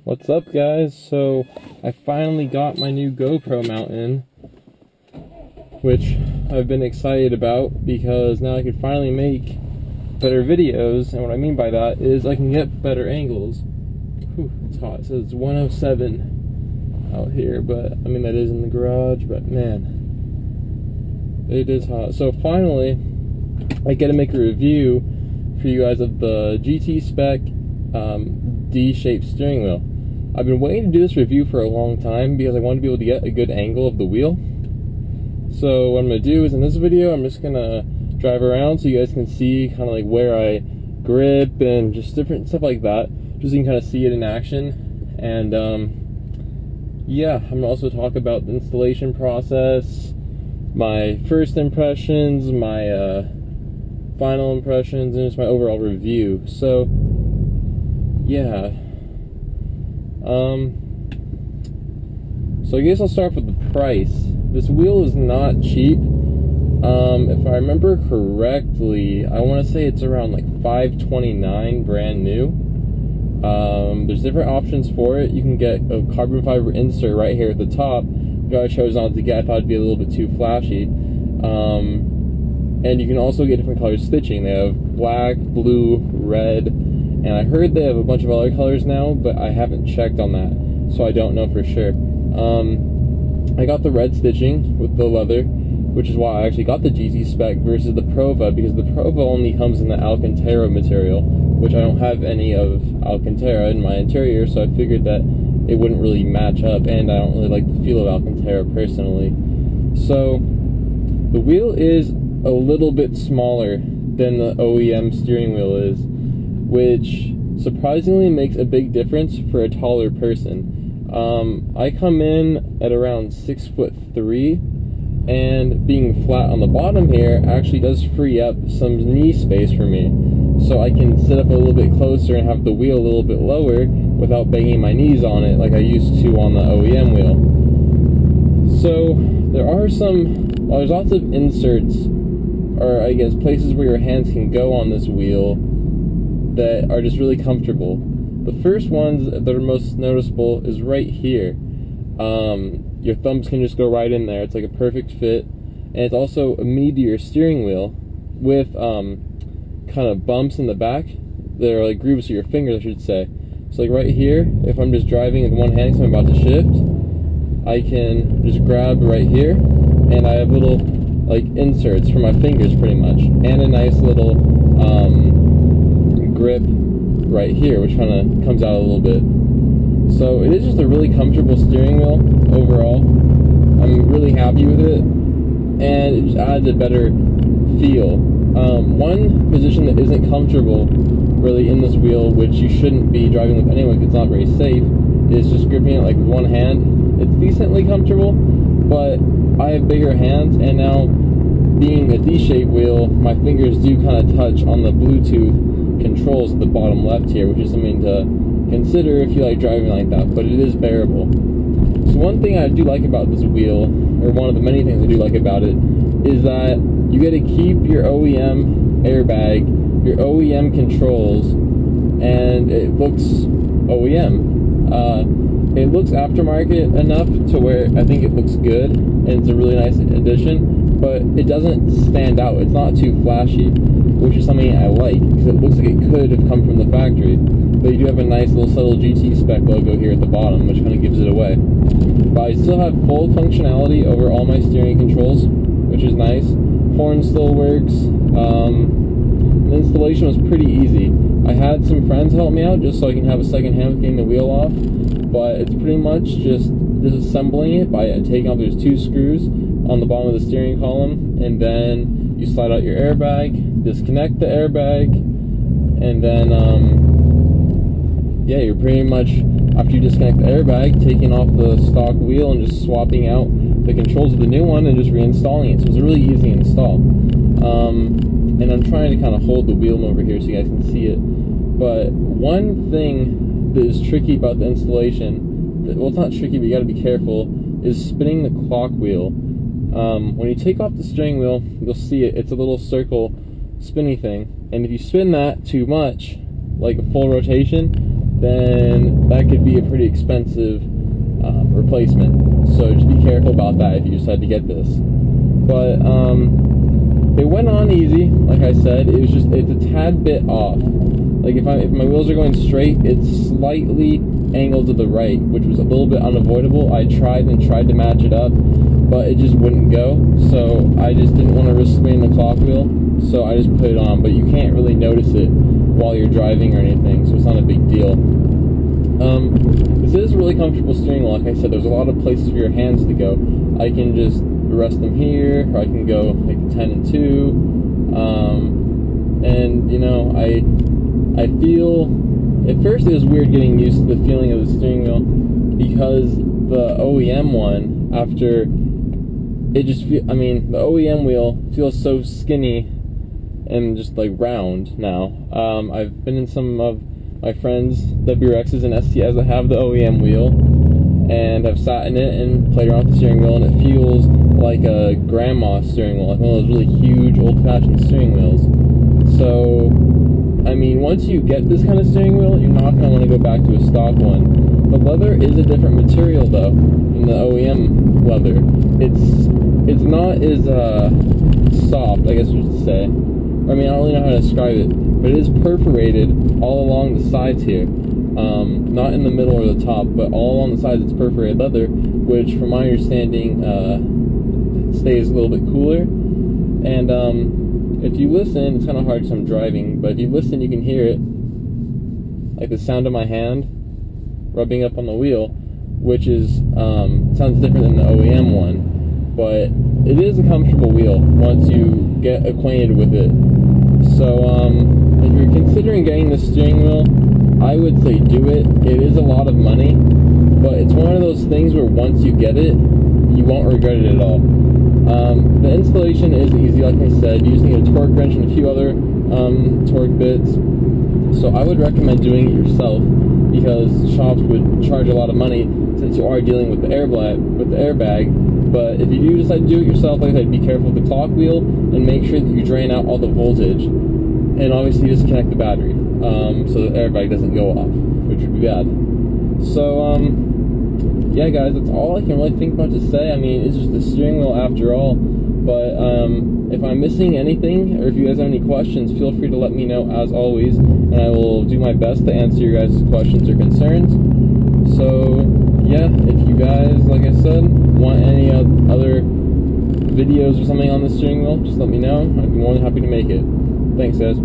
What's up, guys? So I finally got my new GoPro mount in, which I've been excited about because now I can finally make better videos. And what I mean by that is I can get better angles. Whew, it's hot. It says 107 out here, but I mean that is in the garage, but man, it is hot. So finally I get to make a review for you guys of the GT Spec D-shaped steering wheel. I've been waiting to do this review for a long time because I wanted to be able to get a good angle of the wheel. So what I'm going to do is in this video I'm just going to drive around so you guys can see kind of like where I grip and just different stuff like that, just so you can kind of see it in action. And yeah, I'm going to also talk about the installation process, my first impressions, my final impressions, and just my overall review. So yeah, so I guess I'll start with the price. This wheel is not cheap. If I remember correctly, I want to say it's around like $529 brand new. There's different options for it. You can get a carbon fiber insert right here at the top, which I chose not to get. I thought it'd be a little bit too flashy. And you can also get different color stitching. They have black, blue, red, and I heard they have a bunch of other colors now, but I haven't checked on that, so I don't know for sure. I got the red stitching with the leather, which is why I actually got the GT Spec versus the Prova, because the Prova only comes in the Alcantara material, which I don't have any of Alcantara in my interior, so I figured that it wouldn't really match up, and I don't really like the feel of Alcantara personally. So the wheel is a little bit smaller than the OEM steering wheel is, which surprisingly makes a big difference for a taller person. I come in at around 6'3", and being flat on the bottom here actually does free up some knee space for me, so I can sit up a little bit closer and have the wheel a little bit lower without banging my knees on it like I used to on the OEM wheel. So there are there's lots of inserts, or I guess places where your hands can go on this wheel that are just really comfortable. The first ones that are most noticeable is right here. Your thumbs can just go right in there. It's like a perfect fit, and it's also a meatier steering wheel with kind of bumps in the back. They're like grooves to your fingers, I should say. So like right here, if I'm just driving with one hand because I'm about to shift, I can just grab right here, and I have little like inserts for my fingers pretty much, and a nice little grip right here, which kind of comes out a little bit. So it is just a really comfortable steering wheel overall. I'm really happy with it, and it just adds a better feel. One position that isn't comfortable really in this wheel, which you shouldn't be driving with anyway because it's not very safe, is just gripping it like with one hand. It's decently comfortable, but I have bigger hands, and now being a D-shaped wheel, my fingers do kind of touch on the Bluetooth controls at the bottom left here, which is something to consider if you like driving like that, but it is bearable. So one thing I do like about this wheel, or one of the many things I do like about it, is that you get to keep your OEM airbag, your OEM controls, and it looks OEM. It looks aftermarket enough to where I think it looks good, and it's a really nice addition, but it doesn't stand out. It's not too flashy, which is something I like, because it looks like it could have come from the factory. But you do have a nice little subtle GT Spec logo here at the bottom, which kind of gives it away. But I still have full functionality over all my steering controls, which is nice. Horn still works. The installation was pretty easy. I had some friends help me out just so I can have a second hand with getting the wheel off, but it's pretty much just disassembling it by taking off. There's two screws on the bottom of the steering column, and then you slide out your airbag, disconnect the airbag, and then yeah, you're pretty much, after you disconnect the airbag, taking off the stock wheel and just swapping out the controls of the new one and just reinstalling it. So it's a really easy install. And I'm trying to kind of hold the wheel over here so you guys can see it. But one thing that is tricky about the installation, well, it's not tricky, but you got to be careful, is spinning the clock wheel. When you take off the steering wheel, you'll see it. It's a little circle spinny thing, and if you spin that too much, like a full rotation, then that could be a pretty expensive replacement. So just be careful about that if you decide to get this. But it went on easy, like I said. It's a tad bit off. Like if my wheels are going straight, it's slightly angled to the right, which was a little bit unavoidable. I tried to match it up, but it just wouldn't go. So I just didn't want to risk spinning the clock wheel, so I just put it on. But you can't really notice it while you're driving or anything, so it's not a big deal. This is a really comfortable steering wheel. Like I said, there's a lot of places for your hands to go. I can just rest them here, or I can go like 10 and 2. And you know, I feel, at first it was weird getting used to the feeling of the steering wheel, because the OEM one, after it just the OEM wheel feels so skinny and just like round now. I've been in some of my friends' WRXs and STIs that have the OEM wheel, and I've sat in it and played around with the steering wheel, and it feels like a grandma steering wheel, like one of those really huge old-fashioned steering wheels. So, I mean, once you get this kind of steering wheel, you're not going to want to go back to a stock one. The leather is a different material, though, than the OEM leather. It's not as soft, I guess you should say. I mean, I don't really know how to describe it, but it is perforated all along the sides here. Not in the middle or the top, but all along the sides it's perforated leather, which, from my understanding, stays a little bit cooler. And if you listen, it's kind of hard because I'm driving, but if you listen, you can hear it, like the sound of my hand rubbing up on the wheel, which is sounds different than the OEM one, but it is a comfortable wheel once you get acquainted with it. So if you're considering getting the steering wheel, I would say do it. It is a lot of money, but it's one of those things where once you get it, you won't regret it at all. The installation is easy, like I said. You just need a torque wrench and a few other torque bits. So I would recommend doing it yourself, because shops would charge a lot of money since you are dealing with the airbag. But if you do decide to do it yourself, like I said, be careful with the clock wheel and make sure that you drain out all the voltage, and obviously disconnect the battery so the airbag doesn't go off, which would be bad. So yeah, guys, that's all I can really think about to say. I mean, it's just the steering wheel after all. But if I'm missing anything, or if you guys have any questions, feel free to let me know as always, and I will do my best to answer your guys' questions or concerns. So yeah, if you guys, like I said, want any other videos or something on the steering wheel, just let me know. I'd be more than happy to make it. Thanks, guys.